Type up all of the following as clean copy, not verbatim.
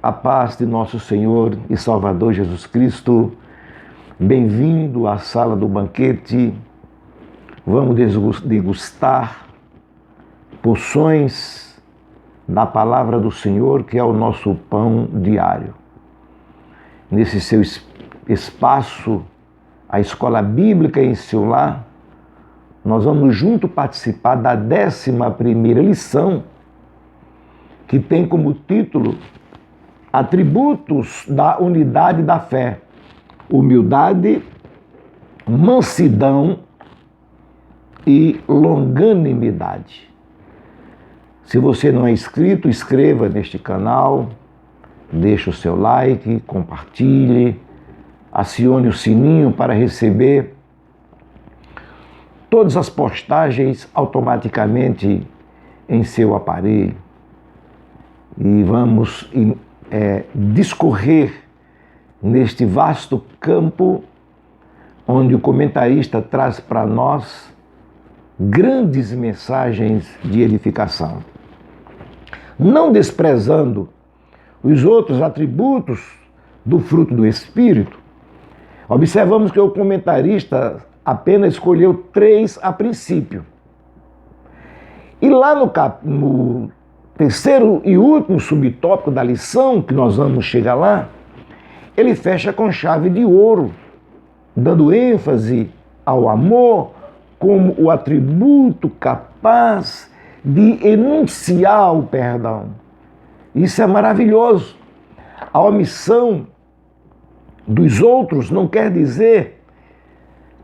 A paz de nosso Senhor e Salvador Jesus Cristo. Bem-vindo à sala do banquete. Vamos degustar porções da palavra do Senhor, que é o nosso pão diário. Nesse seu espaço, a Escola Bíblica em seu lar, nós vamos junto participar da 11ª lição, que tem como título Atributos da unidade da fé: humildade, mansidão e longanimidade. Se você não é inscrito, inscreva neste canal, deixe o seu like, compartilhe, acione o sininho para receber todas as postagens automaticamente em seu aparelho. E vamos discorrer neste vasto campo onde o comentarista traz para nós grandes mensagens de edificação. Não desprezando os outros atributos do fruto do Espírito, observamos que o comentarista apenas escolheu 3 a princípio. E lá no terceiro e último subtópico da lição, que nós vamos chegar lá, ele fecha com chave de ouro, dando ênfase ao amor como o atributo capaz de enunciar o perdão. Isso é maravilhoso. A omissão dos outros não quer dizer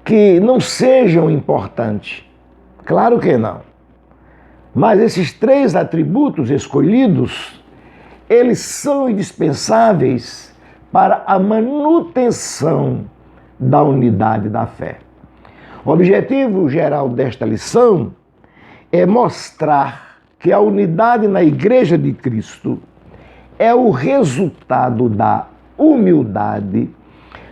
que não sejam importantes. Claro que não. Mas esses 3 atributos escolhidos, eles são indispensáveis para a manutenção da unidade da fé. O objetivo geral desta lição é mostrar que a unidade na Igreja de Cristo é o resultado da humildade,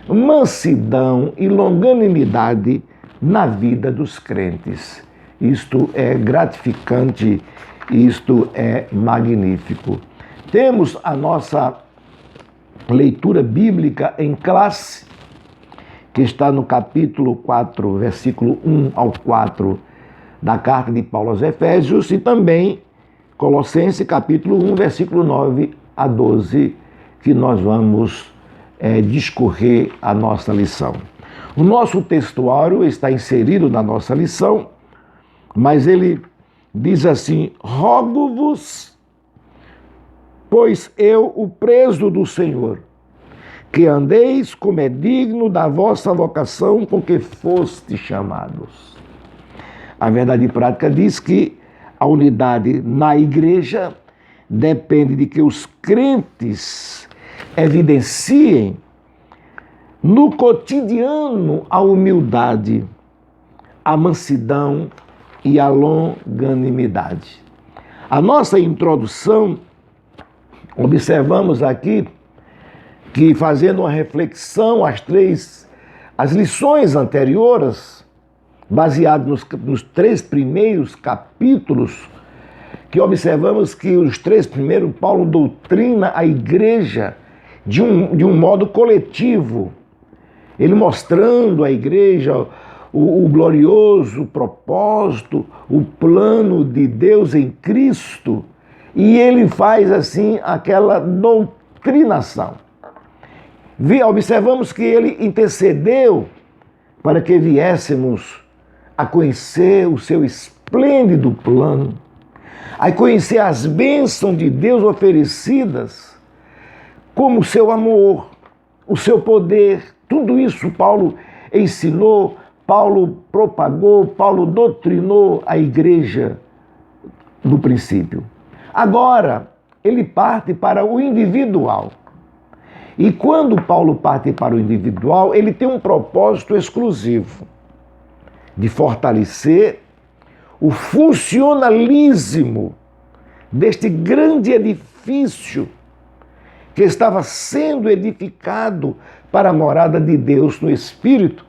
mansidão e longanimidade na vida dos crentes. Isto é gratificante, isto é magnífico. Temos a nossa leitura bíblica em classe, que está no capítulo 4, versículo 1 ao 4 da carta de Paulo aos Efésios, e também Colossenses, capítulo 1, versículo 9 a 12, que nós vamos discorrer a nossa lição. O nosso textuário está inserido na nossa lição, mas ele diz assim: rogo-vos, pois eu, o preso do Senhor, que andeis como é digno da vossa vocação com que fostes chamados. A verdade prática diz que a unidade na igreja depende de que os crentes evidenciem no cotidiano a humildade, a mansidão e a longanimidade. A nossa introdução, observamos aqui que, fazendo uma reflexão as lições anteriores, baseado nos 3 primeiros capítulos, que observamos que os 3 primeiros, Paulo doutrina a igreja de um modo coletivo, ele mostrando à igreja o glorioso propósito, o plano de Deus em Cristo, e ele faz assim aquela doutrinação. Observamos que ele intercedeu para que viéssemos a conhecer o seu esplêndido plano, a conhecer as bênçãos de Deus oferecidas, como o seu amor, o seu poder. Tudo isso Paulo ensinou, Paulo propagou, Paulo doutrinou a igreja no princípio. Agora, ele parte para o individual. E quando Paulo parte para o individual, ele tem um propósito exclusivo de fortalecer o funcionalismo deste grande edifício que estava sendo edificado para a morada de Deus no Espírito.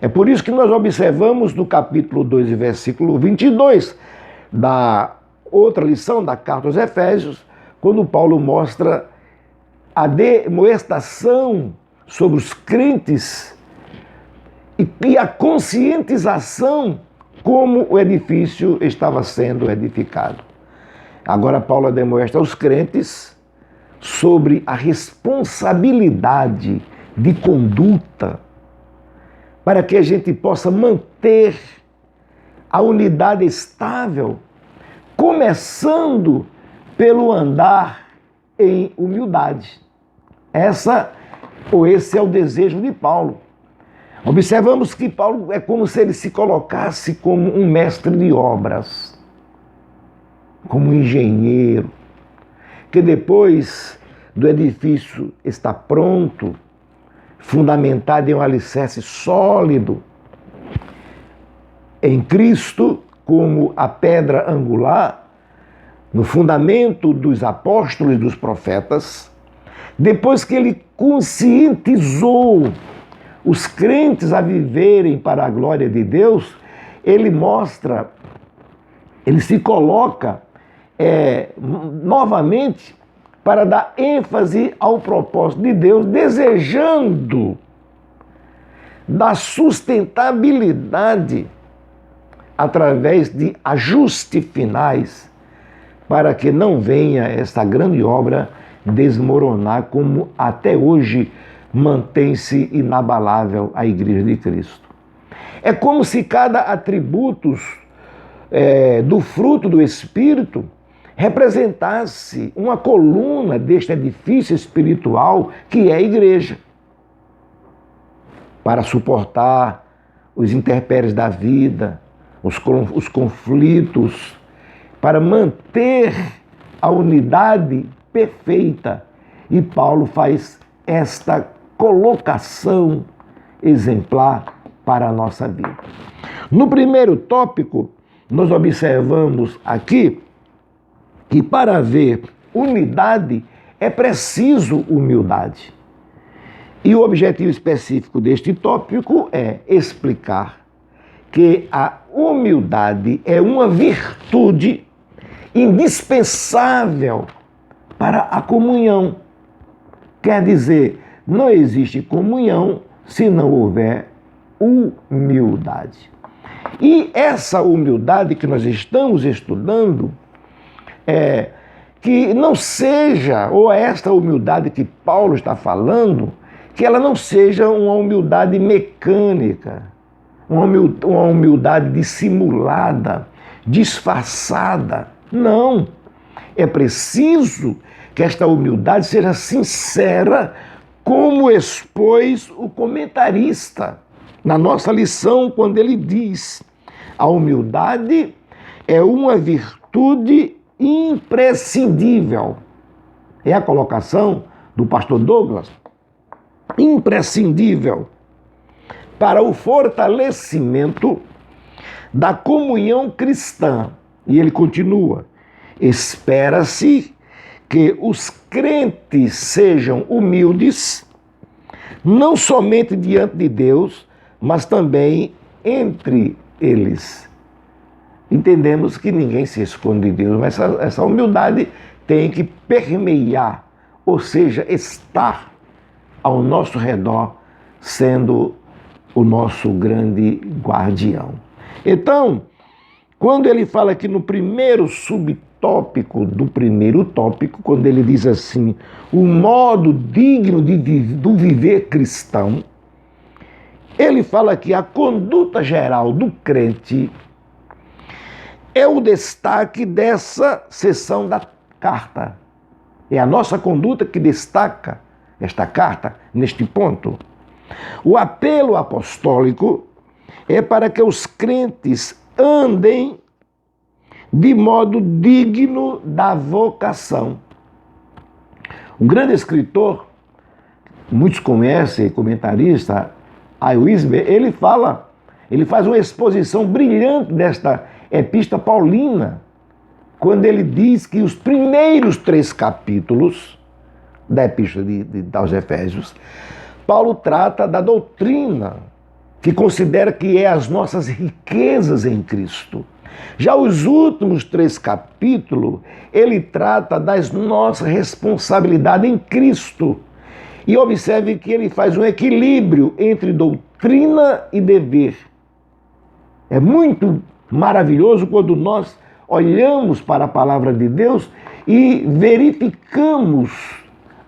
É por isso que nós observamos no capítulo 2 e versículo 22 da outra lição da carta aos Efésios, quando Paulo mostra a demoestação sobre os crentes e a conscientização como o edifício estava sendo edificado. Agora Paulo demonstra aos crentes sobre a responsabilidade de conduta para que a gente possa manter a unidade estável, começando pelo andar em humildade. Esse é o desejo de Paulo. Observamos que Paulo é como se ele se colocasse como um mestre de obras, como um engenheiro, que depois do edifício estar pronto, fundamentado em um alicerce sólido, em Cristo, como a pedra angular, no fundamento dos apóstolos e dos profetas, depois que ele conscientizou os crentes a viverem para a glória de Deus, ele se coloca novamente para dar ênfase ao propósito de Deus, desejando da sustentabilidade através de ajustes finais, para que não venha esta grande obra desmoronar, como até hoje mantém-se inabalável a Igreja de Cristo. É como se cada atributo do fruto do Espírito representasse uma coluna deste edifício espiritual que é a igreja, para suportar os intempéries da vida, os conflitos, para manter a unidade perfeita. E Paulo faz esta colocação exemplar para a nossa vida. No primeiro tópico, nós observamos aqui que para haver unidade é preciso humildade. E o objetivo específico deste tópico é explicar que a humildade é uma virtude indispensável para a comunhão. Quer dizer, não existe comunhão se não houver humildade. E essa humildade que nós estamos estudando, que não seja, ou esta humildade que Paulo está falando, que ela não seja uma humildade mecânica, uma humildade dissimulada, disfarçada. Não. É preciso que esta humildade seja sincera, como expôs o comentarista na nossa lição, quando ele diz: a humildade é uma virtude imprescindível. É a colocação do pastor Douglas. Imprescindível para o fortalecimento da comunhão cristã. E ele continua: espera-se que os crentes sejam humildes, não somente diante de Deus, mas também entre eles. Entendemos que ninguém se esconde de Deus, mas essa humildade tem que permear, ou seja, estar ao nosso redor, sendo o nosso grande guardião. Então, quando ele fala aqui no primeiro subtópico do primeiro tópico, quando ele diz assim, o modo digno do viver cristão, ele fala que a conduta geral do crente é o destaque dessa seção da carta. É a nossa conduta que destaca esta carta neste ponto. O apelo apostólico é para que os crentes andem de modo digno da vocação. Um grande escritor, muitos conhecem, comentarista, Wisber, ele faz uma exposição brilhante desta epístola paulina, quando ele diz que os primeiros 3 capítulos da epístola aos Efésios, Paulo trata da doutrina, que considera que é as nossas riquezas em Cristo. Já os últimos 3 capítulos, ele trata das nossas responsabilidades em Cristo. E observe que ele faz um equilíbrio entre doutrina e dever. É muito maravilhoso quando nós olhamos para a palavra de Deus e verificamos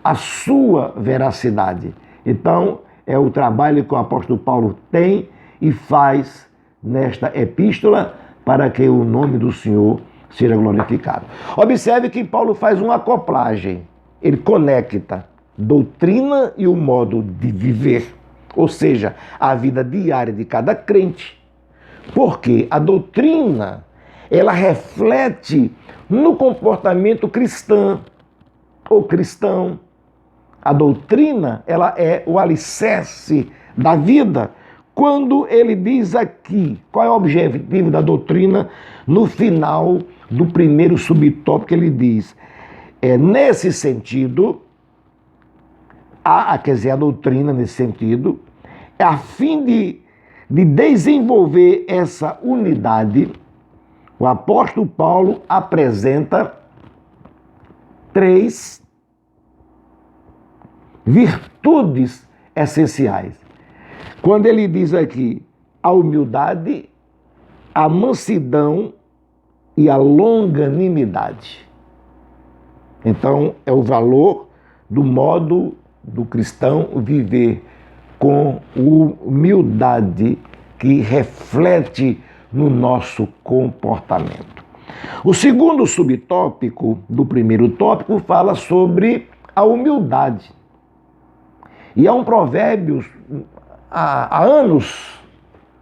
a sua veracidade. Então, é o trabalho que o apóstolo Paulo tem e faz nesta epístola para que o nome do Senhor seja glorificado. Observe que Paulo faz uma acoplagem. Ele conecta doutrina e o modo de viver, ou seja, a vida diária de cada crente. Porque a doutrina, ela reflete no comportamento cristão ou cristão. A doutrina, ela é o alicerce da vida. Quando ele diz aqui, qual é o objetivo da doutrina, no final do primeiro subtópico ele diz, nesse sentido, quer dizer, a doutrina nesse sentido, é a fim de desenvolver essa unidade, o apóstolo Paulo apresenta 3 virtudes essenciais. Quando ele diz aqui a humildade, a mansidão e a longanimidade. Então, é o valor do modo do cristão viver com humildade que reflete no nosso comportamento. O segundo subtópico do primeiro tópico fala sobre a humildade. E há um provérbio há anos,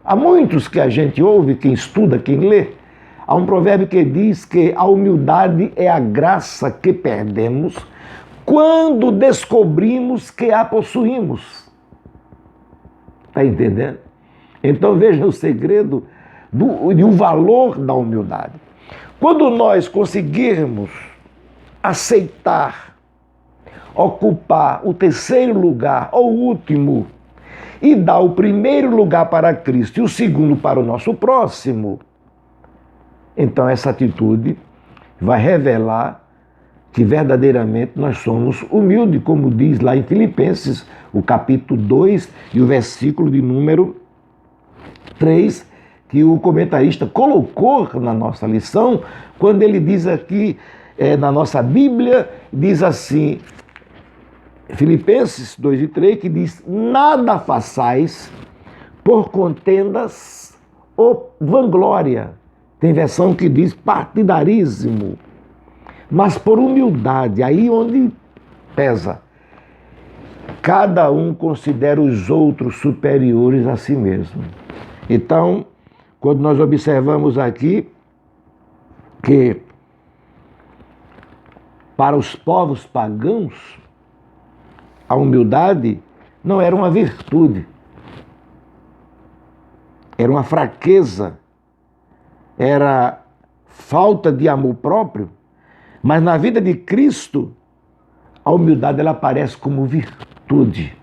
há muitos que a gente ouve, quem estuda, quem lê, há um provérbio que diz que a humildade é a graça que perdemos quando descobrimos que a possuímos. Está entendendo? Então veja o segredo e o valor da humildade. Quando nós conseguirmos aceitar, ocupar o 3º lugar ou o último e dar o 1º lugar para Cristo e o 2º para o nosso próximo, então essa atitude vai revelar que verdadeiramente nós somos humildes, como diz lá em Filipenses, o capítulo 2 e o versículo de número 3, que o comentarista colocou na nossa lição, quando ele diz aqui, na nossa Bíblia, diz assim, Filipenses 2 e 3, que diz, nada façais por contendas ou vanglória. Tem versão que diz partidarismo, mas por humildade, aí onde pesa. Cada um considera os outros superiores a si mesmo. Então, quando nós observamos aqui que para os povos pagãos, a humildade não era uma virtude, era uma fraqueza, era falta de amor próprio, mas na vida de Cristo, a humildade ela aparece como virtude.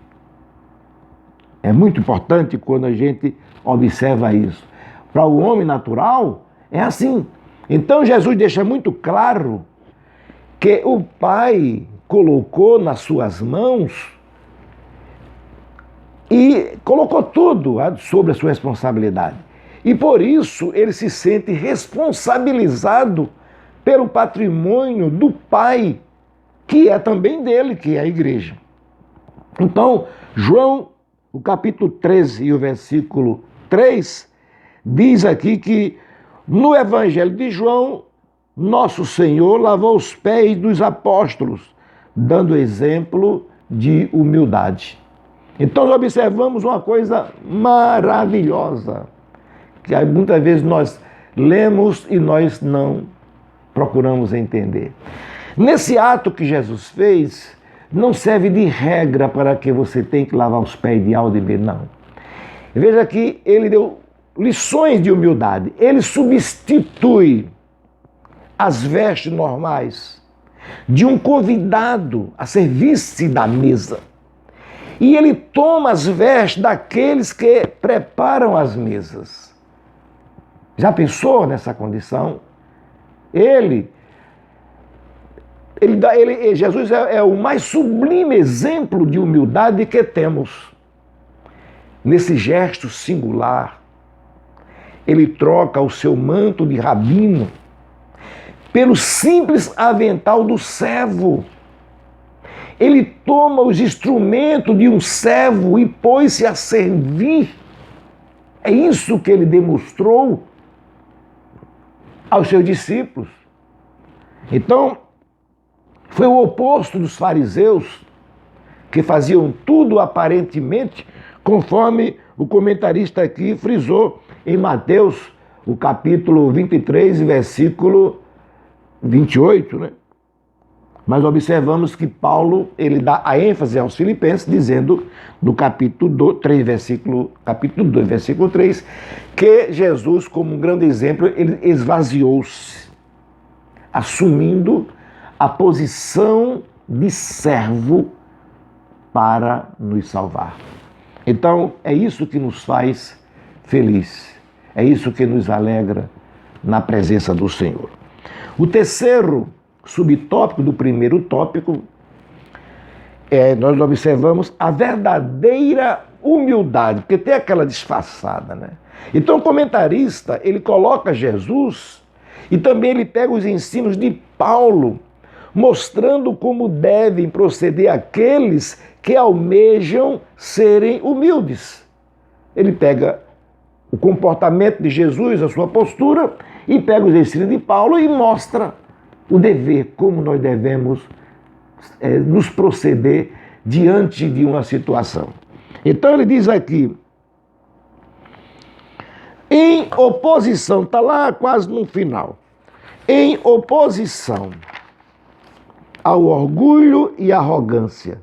É muito importante quando a gente observa isso. Para o homem natural, é assim. Então Jesus deixa muito claro que o Pai colocou nas suas mãos e colocou tudo sobre a sua responsabilidade. E por isso ele se sente responsabilizado pelo patrimônio do Pai, que é também dele, que é a igreja. Então, João, o capítulo 13 e o versículo 3, diz aqui que no Evangelho de João, nosso Senhor lavou os pés dos apóstolos, dando exemplo de humildade. Então, nós observamos uma coisa maravilhosa, que muitas vezes nós lemos e nós não procuramos entender. Nesse ato que Jesus fez, não serve de regra para que você tenha que lavar os pés de A ou de B, não. Veja que ele deu lições de humildade. Ele substitui as vestes normais de um convidado a servir-se da mesa. E ele toma as vestes daqueles que preparam as mesas. Já pensou nessa condição? Jesus é o mais sublime exemplo de humildade que temos. Nesse gesto singular, ele troca o seu manto de rabino pelo simples avental do servo. Ele toma os instrumentos de um servo e pôs-se a servir. É isso que ele demonstrou aos seus discípulos. Então, foi o oposto dos fariseus, que faziam tudo aparentemente, conforme o comentarista aqui frisou em Mateus, o capítulo 23, versículo 28, né? Mas observamos que Paulo, ele dá a ênfase aos filipenses, dizendo no capítulo 2, versículo 3, que Jesus, como um grande exemplo, ele esvaziou-se, assumindo a posição de servo para nos salvar. Então, é isso que nos faz feliz, é isso que nos alegra na presença do Senhor. O terceiro subtópico do primeiro tópico, nós observamos a verdadeira humildade, porque tem aquela disfarçada, né? Então o comentarista, ele coloca Jesus e também ele pega os ensinos de Paulo, mostrando como devem proceder aqueles que almejam serem humildes. Ele pega o comportamento de Jesus, a sua postura, e pega os ensinos de Paulo e mostra o dever, como nós devemos nos proceder diante de uma situação. Então ele diz aqui, em oposição, está lá quase no final, em oposição ao orgulho e arrogância,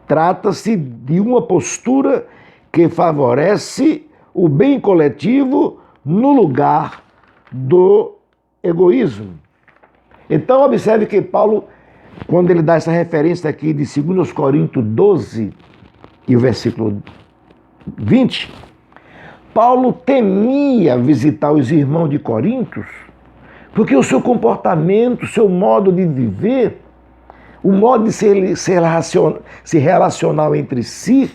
trata-se de uma postura que favorece o bem coletivo no lugar do egoísmo. Então, observe que Paulo, quando ele dá essa referência aqui de 2 Coríntios 12 e o versículo 20, Paulo temia visitar os irmãos de Coríntios, porque o seu comportamento, o seu modo de viver, o modo de se relacionar entre si,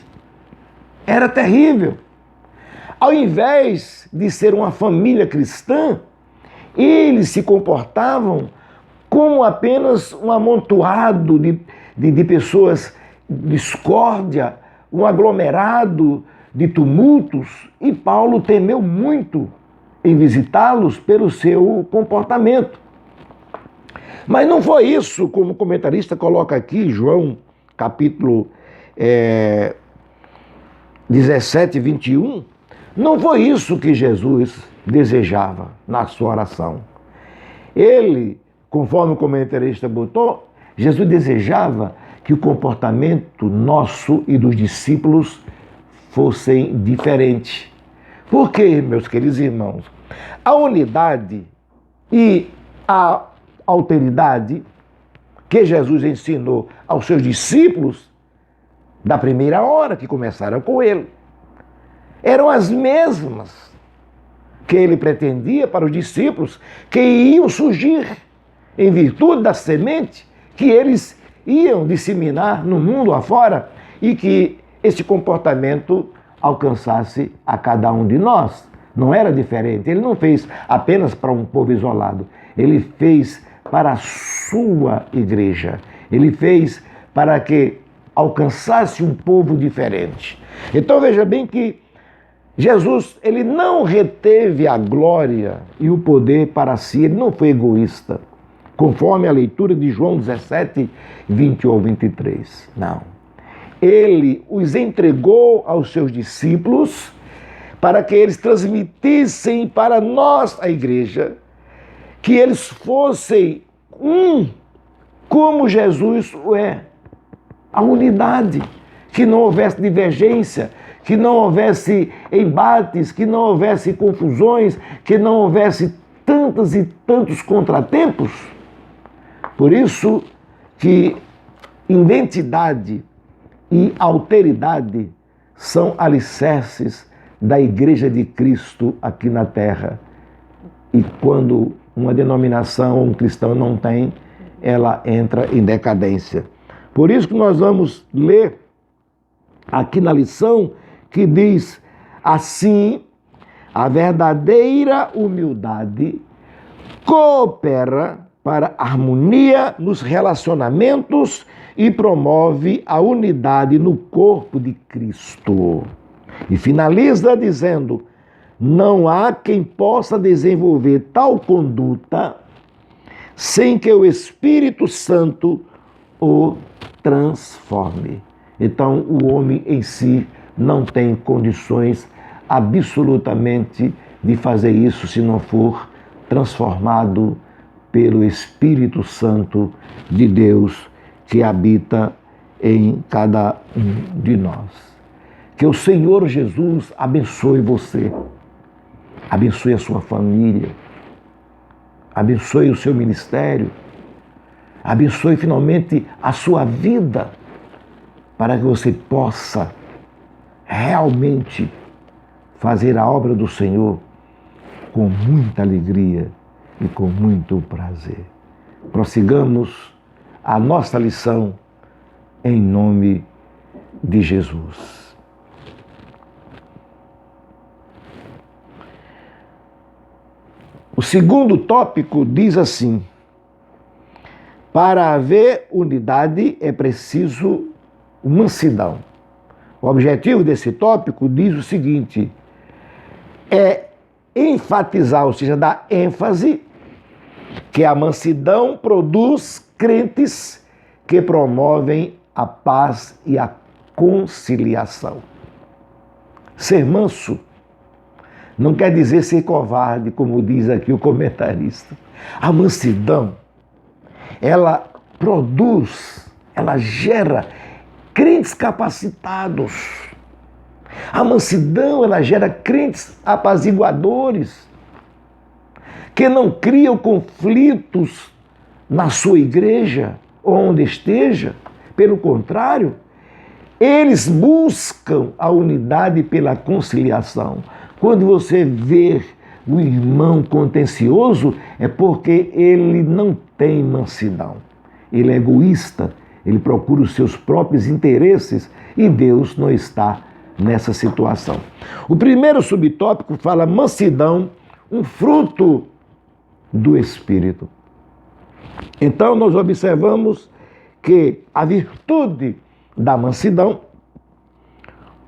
era terrível. Ao invés de ser uma família cristã, eles se comportavam como apenas um amontoado de pessoas discórdia, um aglomerado de tumultos, e Paulo temeu muito em visitá-los pelo seu comportamento. Mas não foi isso, como o comentarista coloca aqui, João, capítulo 17, 21, não foi isso que Jesus desejava na sua oração. Ele, conforme o comentarista botou, Jesus desejava que o comportamento nosso e dos discípulos fossem diferentes. Por quê, meus queridos irmãos? A unidade e a alteridade que Jesus ensinou aos seus discípulos da primeira hora que começaram com ele eram as mesmas que ele pretendia para os discípulos que iam surgir em virtude da semente que eles iam disseminar no mundo afora e que esse comportamento alcançasse a cada um de nós. Não era diferente. Ele não fez apenas para um povo isolado. Ele fez para a sua igreja. Ele fez para que alcançasse um povo diferente. Então veja bem que Jesus, ele não reteve a glória e o poder para si, ele não foi egoísta, conforme a leitura de João 17, 21 ao 23. Não. Ele os entregou aos seus discípulos para que eles transmitissem para nós, a igreja, que eles fossem um como Jesus o é. A unidade, que não houvesse divergência, que não houvesse embates, que não houvesse confusões, que não houvesse tantos e tantos contratempos. Por isso que identidade e alteridade são alicerces da Igreja de Cristo aqui na Terra. e quando uma denominação ou um cristão não tem, ela entra em decadência. Por isso que nós vamos ler aqui na lição que diz assim: a verdadeira humildade coopera para a harmonia nos relacionamentos e promove a unidade no corpo de Cristo. E finaliza dizendo: não há quem possa desenvolver tal conduta sem que o Espírito Santo o transforme. Então, o homem em si não tem condições absolutamente de fazer isso se não for transformado pelo Espírito Santo de Deus que habita em cada um de nós. Que o Senhor Jesus abençoe você, abençoe a sua família, abençoe o seu ministério, abençoe finalmente a sua vida, para que você possa realmente fazer a obra do Senhor com muita alegria e com muito prazer. Prossigamos a nossa lição em nome de Jesus. O segundo tópico diz assim: para haver unidade é preciso mansidão. O objetivo desse tópico diz o seguinte: é enfatizar, ou seja, dar ênfase que a mansidão produz crentes que promovem a paz e a conciliação. Ser manso não quer dizer ser covarde, como diz aqui o comentarista. A mansidão, ela produz, ela gera crentes capacitados. A mansidão, ela gera crentes apaziguadores, que não criam conflitos na sua igreja, onde esteja. Pelo contrário, eles buscam a unidade pela conciliação. Quando você vê o irmão contencioso, é porque ele não tem mansidão. Ele é egoísta, ele procura os seus próprios interesses e Deus não está nessa situação. O primeiro subtópico fala mansidão, um fruto do Espírito. Então nós observamos que a virtude da mansidão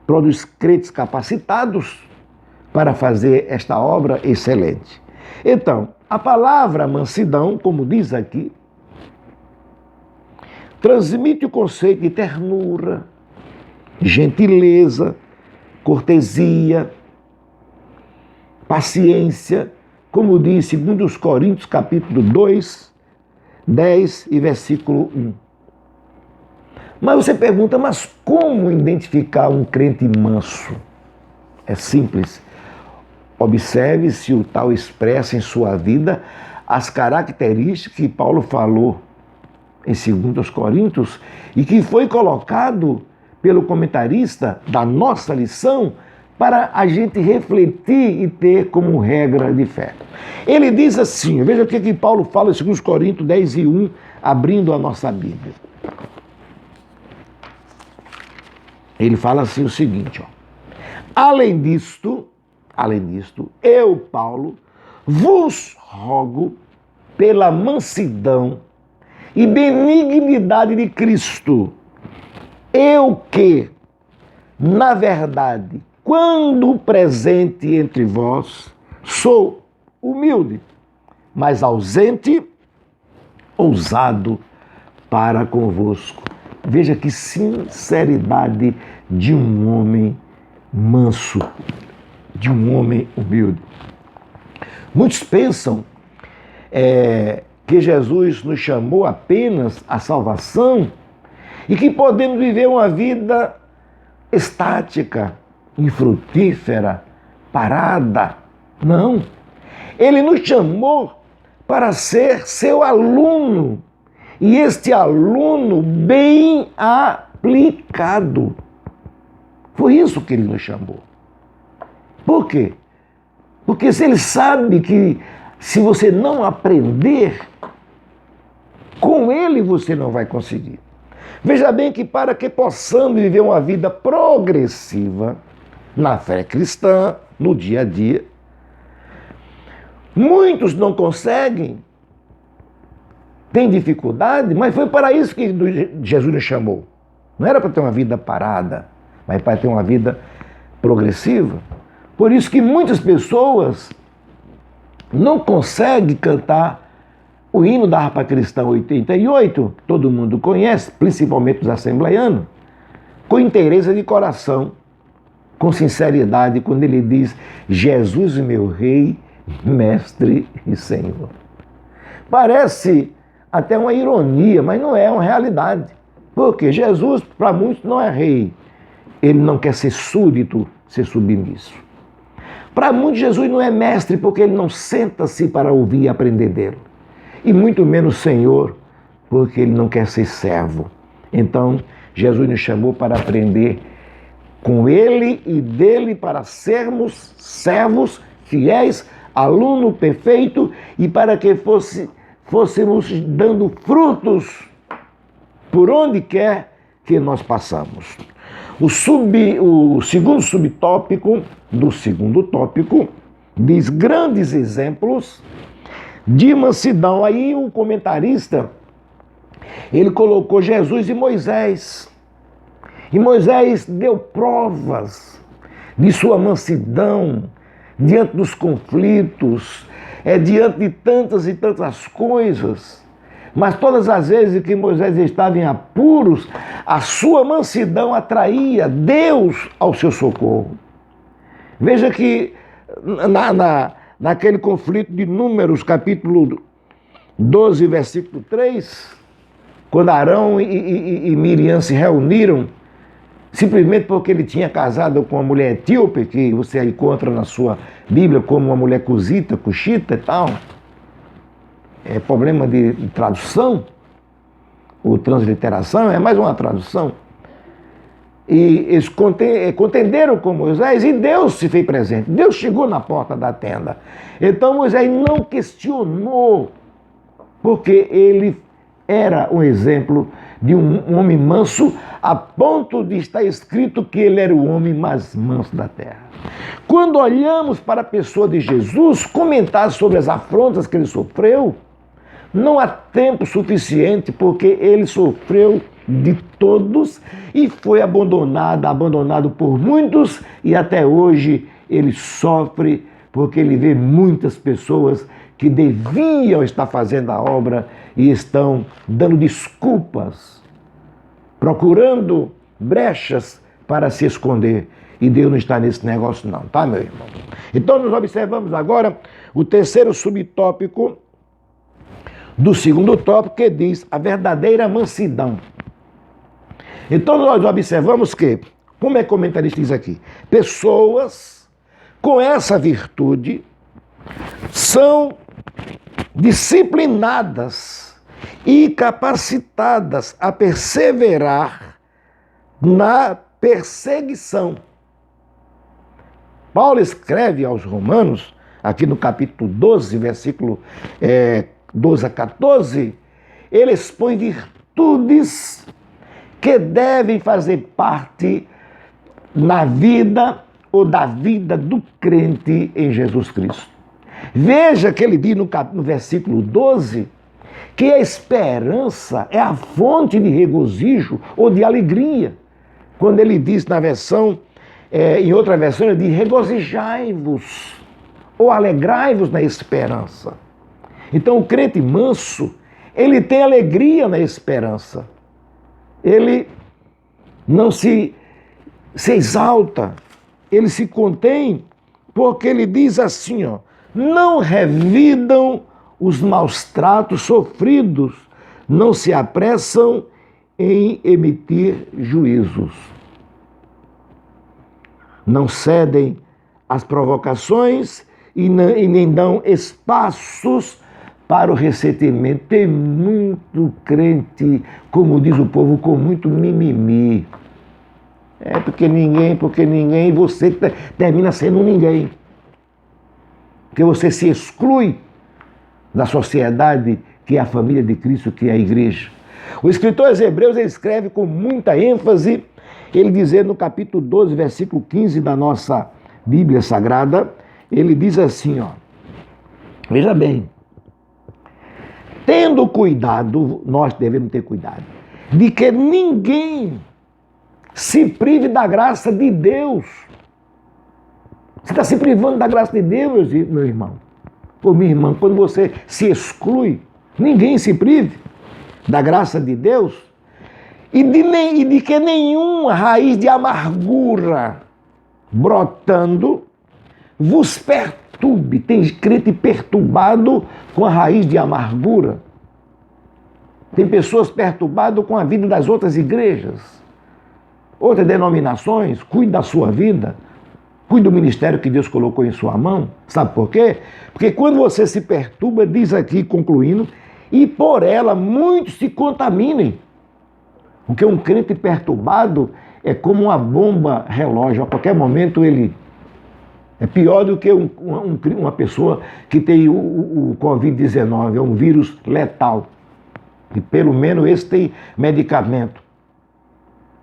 produz crentes capacitados para fazer esta obra excelente. Então, a palavra mansidão, como diz aqui, transmite o conceito de ternura, gentileza, cortesia, paciência, como diz 2 Coríntios, capítulo 2, 10 e versículo 1. Mas você pergunta, mas como identificar um crente manso? É simples. Observe se o tal expressa em sua vida as características que Paulo falou em 2 Coríntios e que foi colocado pelo comentarista da nossa lição para a gente refletir e ter como regra de fé. Ele diz assim, veja o que Paulo fala em 2 Coríntios 10 e 1, abrindo a nossa Bíblia. Ele fala assim o seguinte, ó: além disto, eu, Paulo, vos rogo pela mansidão e benignidade de Cristo, eu que, na verdade, quando presente entre vós, sou humilde, mas ausente, ousado para convosco. Veja que sinceridade de um homem manso, de um homem humilde. Muitos pensam que Jesus nos chamou apenas à salvação e que podemos viver uma vida estática, infrutífera, parada. Não. Ele nos chamou para ser seu aluno, e este aluno bem aplicado. Foi isso que ele nos chamou. Por quê? Porque se ele sabe que Se você não aprender, com ele você não vai conseguir. Veja bem que para que possamos viver uma vida progressiva na fé cristã, no dia a dia, muitos não conseguem, têm dificuldade, mas foi para isso que Jesus nos chamou. Não era para ter uma vida parada, mas para ter uma vida progressiva. Por isso que muitas pessoas não conseguem cantar o hino da harpa cristã 88, que todo mundo conhece, principalmente os assembleianos, com inteireza de coração, com sinceridade, quando ele diz: Jesus, meu Rei, Mestre e Senhor. Parece até uma ironia, mas não é uma realidade. Porque Jesus, para muitos, não é rei. Ele não quer ser súdito, ser submisso. Para muitos, Jesus não é mestre, porque ele não senta-se para ouvir e aprender dele. E muito menos Senhor, porque ele não quer ser servo. Então, Jesus nos chamou para aprender com ele e dele, para sermos servos fiéis, aluno perfeito, e para que fôssemos dando frutos por onde quer que nós passamos. O segundo subtópico do segundo tópico diz grandes exemplos de mansidão. Aí o comentarista, ele colocou Jesus e Moisés. E Moisés deu provas de sua mansidão diante dos conflitos, diante de tantas e tantas coisas. Mas todas as vezes que Moisés estava em apuros, a sua mansidão atraía Deus ao seu socorro. Veja que naquele conflito de Números, capítulo 12, versículo 3, quando Arão e Miriam se reuniram, simplesmente porque ele tinha casado com uma mulher etíope, que você encontra na sua Bíblia como uma mulher cusita, cuxita e tal. É problema de tradução, ou transliteração, é mais uma tradução. E eles contenderam com Moisés e Deus se fez presente. Deus chegou na porta da tenda. Então Moisés não questionou, porque ele era um exemplo de um homem manso, a ponto de estar escrito que ele era o homem mais manso da terra. Quando olhamos para a pessoa de Jesus, comentar sobre as afrontas que ele sofreu, não há tempo suficiente, porque ele sofreu de todos e foi abandonado por muitos, e até hoje ele sofre porque ele vê muitas pessoas que deviam estar fazendo a obra e estão dando desculpas, procurando brechas para se esconder. E Deus não está nesse negócio não, tá, meu irmão? Então nós observamos agora o terceiro subtópico do segundo tópico, que diz a verdadeira mansidão. Então nós observamos que, como é que o comentarista diz aqui, pessoas com essa virtude são disciplinadas e capacitadas a perseverar na perseguição. Paulo escreve aos Romanos, aqui no capítulo 12, versículo 12 a 14, ele expõe virtudes que devem fazer parte na vida ou da vida do crente em Jesus Cristo. Veja que ele diz no versículo 12 que a esperança é a fonte de regozijo ou de alegria. Quando ele diz na versão, em outra versão, ele diz regozijai-vos ou alegrai-vos na esperança. Então o crente manso, ele tem alegria na esperança. Ele não se exalta, ele se contém, porque ele diz assim, ó, não revidam os maus tratos sofridos, não se apressam em emitir juízos. Não cedem às provocações e nem dão espaços para o ressentimento. Tem muito crente, como diz o povo, com muito mimimi. Porque ninguém, você termina sendo ninguém. Porque você se exclui da sociedade que é a família de Cristo, que é a igreja. O escritor aos Hebreus ele escreve com muita ênfase, ele dizendo no capítulo 12, versículo 15 da nossa Bíblia Sagrada, ele diz assim, ó, veja bem, tendo cuidado, nós devemos ter cuidado, de que ninguém se prive da graça de Deus. Você está se privando da graça de Deus, meu irmão, ou minha irmã, quando você se exclui, ninguém se prive da graça de Deus, e de que nenhuma raiz de amargura brotando vos perturbe. Tem crente perturbado com a raiz de amargura. Tem pessoas perturbadas com a vida das outras igrejas, outras denominações. Cuide da sua vida, cuide do ministério que Deus colocou em sua mão. Sabe por quê? Porque quando você se perturba, diz aqui, concluindo, e por ela muitos se contaminem. Porque um crente perturbado é como uma bomba relógio. A qualquer momento ele é pior do que uma pessoa que tem o Covid-19, é um vírus letal. E pelo menos esse tem medicamento.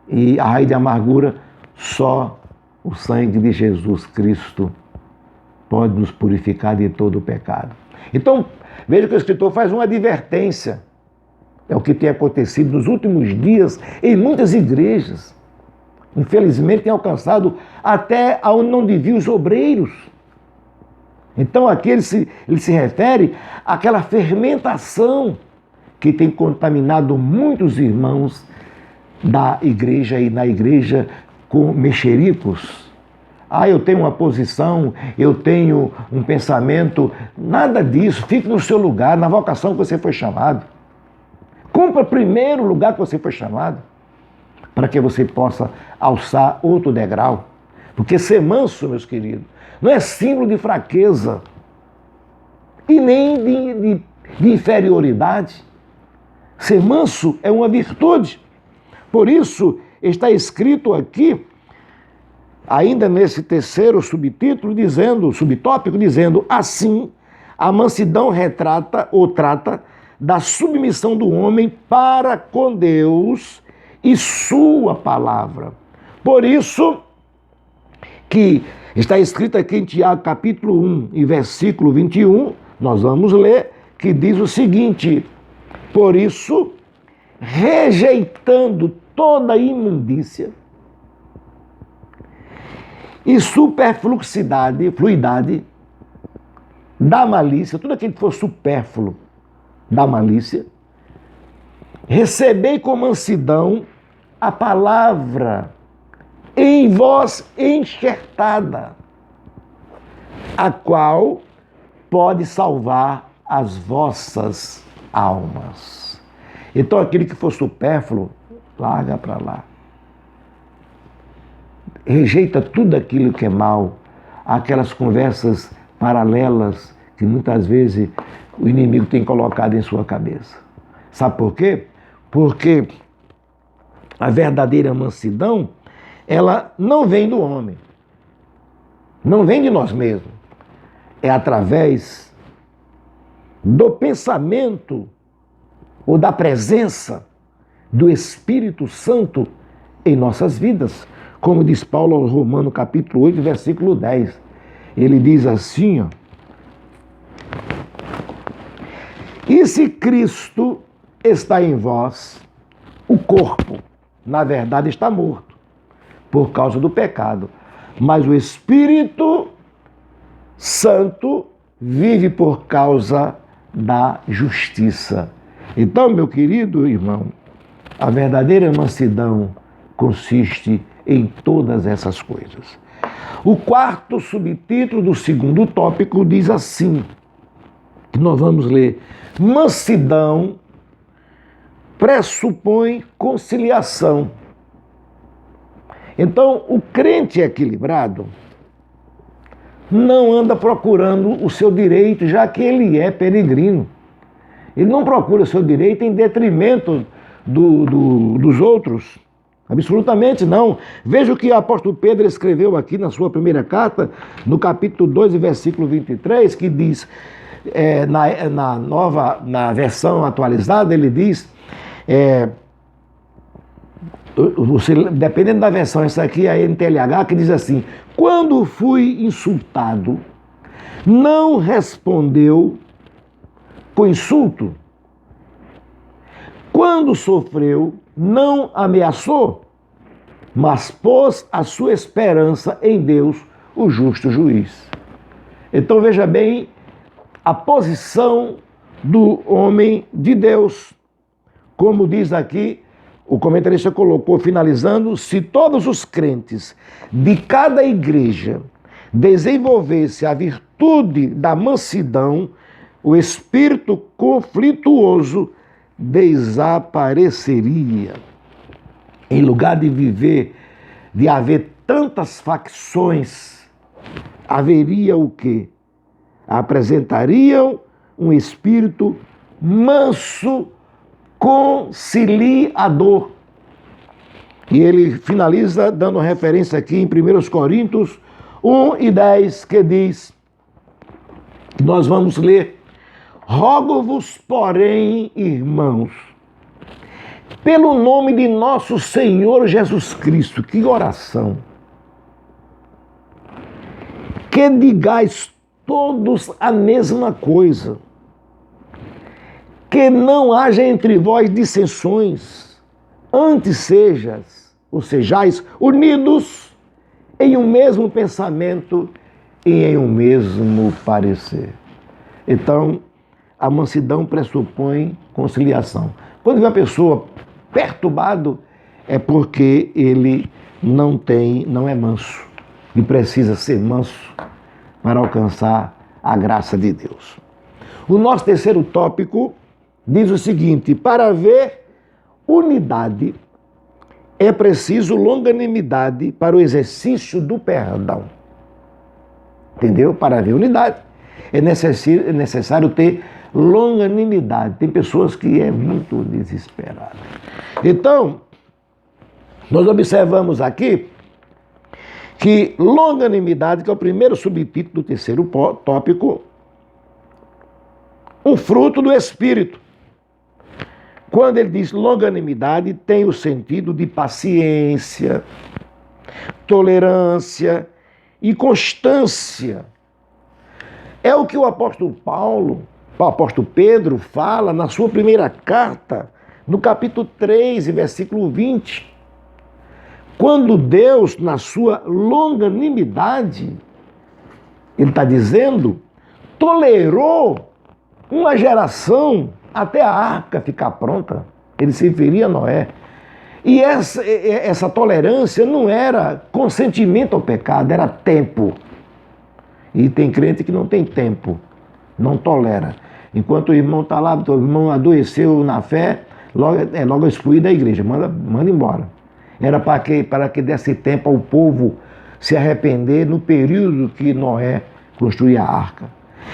E a raiz de amargura, só o sangue de Jesus Cristo pode nos purificar de todo o pecado. Então, veja que o escritor faz uma advertência. É o que tem acontecido nos últimos dias em muitas igrejas. Infelizmente tem alcançado até aonde não deviam os obreiros. Então aqui ele se refere àquela fermentação que tem contaminado muitos irmãos da igreja e na igreja com mexericos. Eu tenho uma posição, eu tenho um pensamento, nada disso. Fique no seu lugar, na vocação que você foi chamado. Cumpra primeiro o lugar que você foi chamado, para que você possa alçar outro degrau. Porque ser manso, meus queridos, não é símbolo de fraqueza e nem de inferioridade. Ser manso é uma virtude. Por isso, está escrito aqui, ainda nesse terceiro subtítulo, subtópico, dizendo, assim, a mansidão retrata ou trata da submissão do homem para com Deus e sua palavra. Por isso que está escrito aqui em Tiago capítulo 1 e versículo 21, nós vamos ler, que diz o seguinte, por isso, rejeitando toda imundícia e fluidade da malícia, tudo aquilo que for supérfluo da malícia, recebei com mansidão a palavra em vós enxertada, a qual pode salvar as vossas almas. Então aquele que for supérfluo, larga para lá. Rejeita tudo aquilo que é mal, aquelas conversas paralelas que muitas vezes o inimigo tem colocado em sua cabeça. Sabe por quê? Porque a verdadeira mansidão, ela não vem do homem, não vem de nós mesmos. É através do pensamento ou da presença do Espírito Santo em nossas vidas. Como diz Paulo aos Romanos, capítulo 8, versículo 10. Ele diz assim, ó, e se Cristo está em vós, o corpo, na verdade, está morto, por causa do pecado. Mas o Espírito Santo vive por causa da justiça. Então, meu querido irmão, a verdadeira mansidão consiste em todas essas coisas. O quarto subtítulo do segundo tópico diz assim, que nós vamos ler, mansidão pressupõe conciliação. Então, o crente equilibrado não anda procurando o seu direito, já que ele é peregrino. Ele não procura o seu direito em detrimento dos outros. Absolutamente não. Veja o que o apóstolo Pedro escreveu aqui na sua primeira carta, no capítulo 2, versículo 23, que diz, na versão atualizada, ele diz, dependendo da versão, essa aqui é a NTLH, que diz assim: quando fui insultado, não respondeu com insulto. Quando sofreu, não ameaçou, mas pôs a sua esperança em Deus, o justo juiz. Então veja bem a posição do homem de Deus. Como diz aqui, o comentarista colocou, finalizando: se todos os crentes de cada igreja desenvolvessem a virtude da mansidão, o espírito conflituoso desapareceria. Em lugar de haver tantas facções, haveria o quê? Apresentariam um espírito manso, conciliador. E ele finaliza dando referência aqui em 1 Coríntios 1:10, que diz, nós vamos ler: rogo-vos, porém, irmãos, pelo nome de nosso Senhor Jesus Cristo. Que oração! Que digais todos a mesma coisa, que não haja entre vós dissensões, antes sejais unidos em um mesmo pensamento e em um mesmo parecer. Então, a mansidão pressupõe conciliação. Quando vê uma pessoa perturbado, é porque ele não é manso e precisa ser manso para alcançar a graça de Deus. O nosso terceiro tópico diz o seguinte: para haver unidade, é preciso longanimidade para o exercício do perdão. Entendeu? Para haver unidade, é necessário ter longanimidade. Tem pessoas que é muito desesperada. Então, nós observamos aqui que longanimidade, que é o primeiro subtítulo do terceiro tópico, um fruto do Espírito. Quando ele diz longanimidade, tem o sentido de paciência, tolerância e constância. É o que o apóstolo Pedro fala na sua primeira carta, no capítulo 3, versículo 20. Quando Deus, na sua longanimidade, ele está dizendo, tolerou uma geração até a arca ficar pronta. Ele se referia a Noé. E essa tolerância não era consentimento ao pecado, era tempo. E tem crente que não tem tempo, não tolera. Enquanto o irmão está lá, o irmão adoeceu na fé, logo excluído da igreja, manda embora. Era para que desse tempo ao povo se arrepender no período que Noé construía a arca.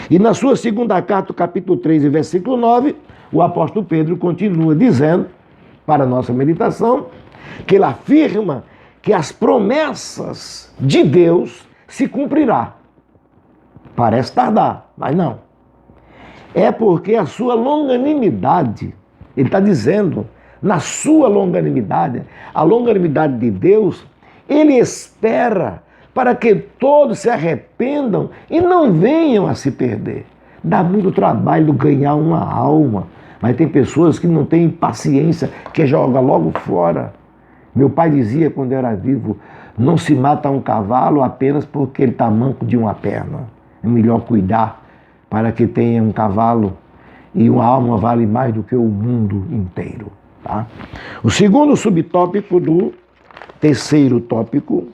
E na sua segunda carta, capítulo 3, versículo 9, o apóstolo Pedro continua dizendo, para a nossa meditação, que ele afirma que as promessas de Deus se cumprirá. Parece tardar, mas não. É porque a sua longanimidade, ele está dizendo, na sua longanimidade, a longanimidade de Deus, ele espera para que todos se arrependam e não venham a se perder. Dá muito trabalho ganhar uma alma, mas tem pessoas que não têm paciência, que joga logo fora. Meu pai dizia quando eu era vivo, não se mata um cavalo apenas porque ele está manco de uma perna. É melhor cuidar para que tenha um cavalo e uma alma vale mais do que o mundo inteiro. Tá? O segundo subtópico do terceiro tópico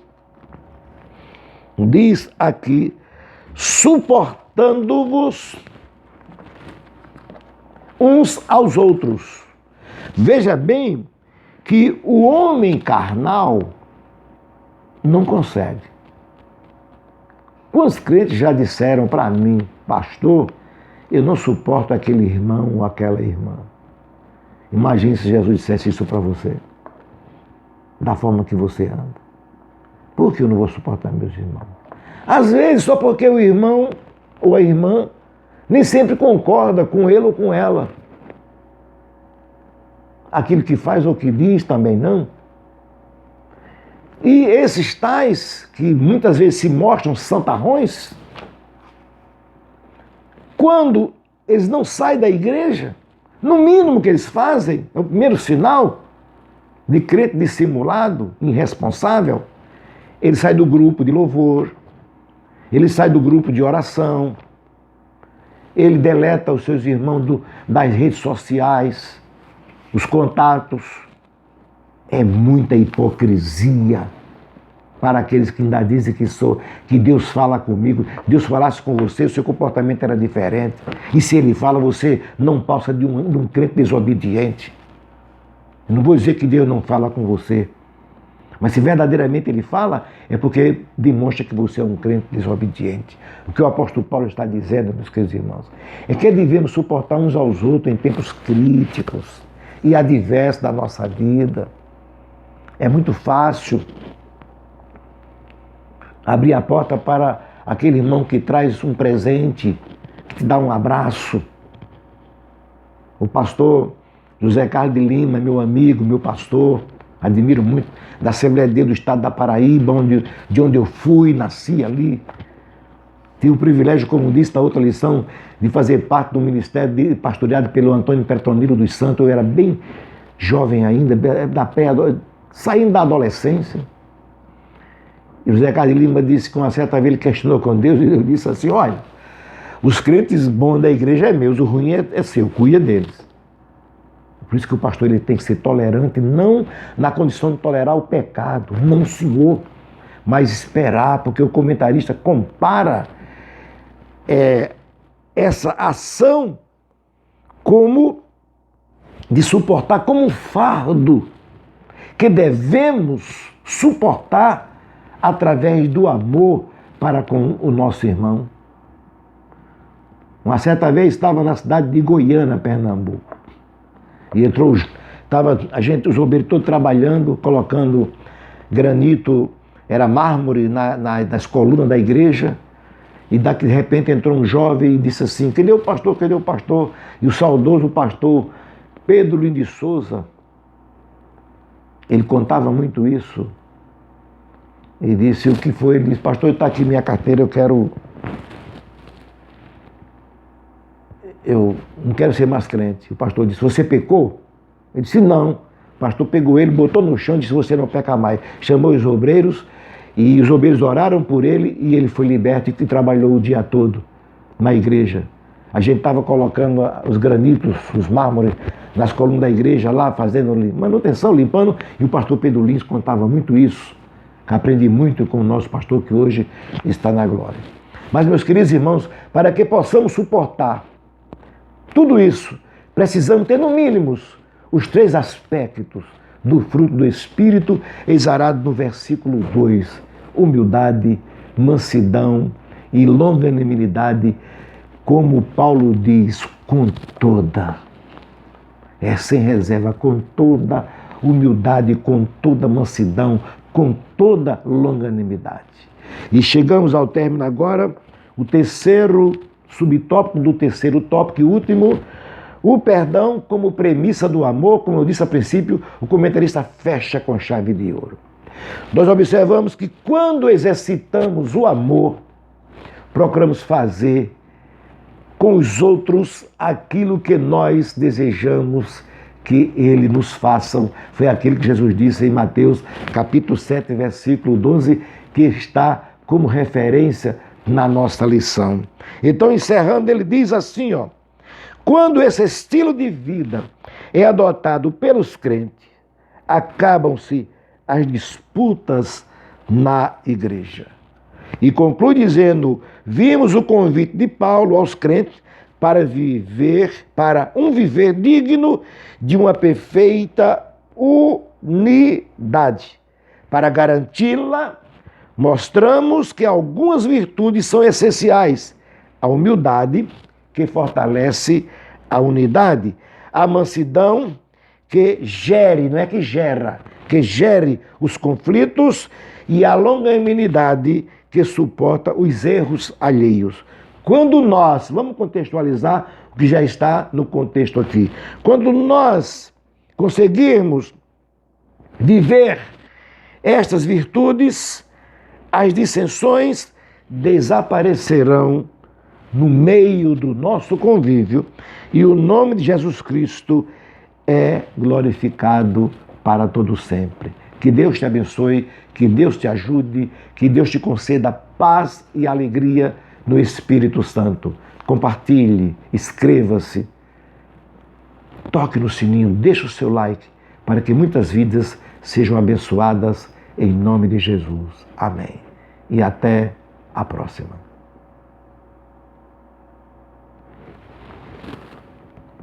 diz aqui, suportando-vos uns aos outros. Veja bem que o homem carnal não consegue. Quantos crentes já disseram para mim, pastor, eu não suporto aquele irmão ou aquela irmã. Imagine se Jesus dissesse isso para você, da forma que você anda. Por que eu não vou suportar meus irmãos? Às vezes só porque o irmão ou a irmã Nem sempre concorda com ele ou com ela. Aquilo que faz ou que diz também não. E esses tais, que muitas vezes se mostram santarrões, quando eles não saem da igreja, no mínimo que eles fazem, é o primeiro sinal de crente dissimulado, irresponsável, ele sai do grupo de louvor, ele sai do grupo de oração, ele deleta os seus irmãos das redes sociais, os contatos. É muita hipocrisia para aqueles que ainda dizem que Deus fala comigo. Deus falasse com você, o seu comportamento era diferente. E se ele fala, você não passa de um crente desobediente. Eu não vou dizer que Deus não fala com você, mas se verdadeiramente ele fala, é porque demonstra que você é um crente desobediente. O que o apóstolo Paulo está dizendo, meus queridos irmãos, é que devemos suportar uns aos outros em tempos críticos e adversos da nossa vida. É muito fácil abrir a porta para aquele irmão que traz um presente, que te dá um abraço. O pastor José Carlos de Lima, meu amigo, meu pastor, admiro muito, da Assembleia de Deus do Estado da Paraíba, de onde eu fui, nasci ali. Tive o privilégio, como disse na outra lição, de fazer parte do ministério pastoreado pelo Antônio Pertonilo dos Santos. Eu era bem jovem ainda, saindo da adolescência. E José Carlos de Lima disse que uma certa vez ele questionou com Deus, e Deus disse assim: olha, os crentes bons da igreja é meus, o ruim é seu, cuida deles. Por isso que o pastor ele tem que ser tolerante, não na condição de tolerar o pecado, não, senhor, mas esperar, porque o comentarista compara essa ação como de suportar como um fardo que devemos suportar através do amor para com o nosso irmão. Uma certa vez estava na cidade de Goiânia, Pernambuco, e os obreiros todos trabalhando, colocando granito, era mármore nas colunas da igreja, e de repente entrou um jovem e disse assim: cadê o pastor, cadê o pastor? E o saudoso pastor Pedro Lins de Souza, ele contava muito isso. Ele disse: o que foi? Ele disse: pastor, está aqui minha carteira, eu não quero ser mais crente. O pastor disse: você pecou? Ele disse: não. O pastor pegou ele, botou no chão e disse: você não peca mais. Chamou os obreiros, e os obreiros oraram por ele, e ele foi liberto e trabalhou o dia todo na igreja. A gente estava colocando os granitos, os mármores, nas colunas da igreja lá, fazendo manutenção, limpando, e o pastor Pedro Lins contava muito isso. Aprendi muito com o nosso pastor, que hoje está na glória. Mas, meus queridos irmãos, para que possamos suportar tudo isso, precisamos ter, no mínimo, os 3 aspectos do fruto do Espírito, exarado no versículo 2. Humildade, mansidão e longanimidade, como Paulo diz, com toda, sem reserva, com toda humildade, com toda mansidão, com toda longanimidade. E chegamos ao término agora, o terceiro subtópico do terceiro tópico e último, o perdão como premissa do amor. Como eu disse a princípio, o comentarista fecha com chave de ouro. Nós observamos que quando exercitamos o amor, procuramos fazer com os outros aquilo que nós desejamos que eles nos façam. Foi aquilo que Jesus disse em Mateus capítulo 7, versículo 12, que está como referência na nossa lição. Então, encerrando, ele diz assim, quando esse estilo de vida é adotado pelos crentes, acabam-se as disputas na igreja. E conclui dizendo: vimos o convite de Paulo aos crentes para um viver digno de uma perfeita unidade. Para garanti-la, mostramos que algumas virtudes são essenciais: a humildade, que fortalece a unidade, a mansidão, que gere, não é que gera, que gere os conflitos, e a longanimidade, que suporta os erros alheios. Quando nós, vamos contextualizar o que já está no contexto aqui, quando nós conseguirmos viver estas virtudes, as dissensões desaparecerão no meio do nosso convívio e o nome de Jesus Cristo é glorificado para todo sempre. Que Deus te abençoe, que Deus te ajude, que Deus te conceda paz e alegria no Espírito Santo. Compartilhe, inscreva-se, toque no sininho, deixe o seu like para que muitas vidas sejam abençoadas em nome de Jesus. Amém. E até a próxima.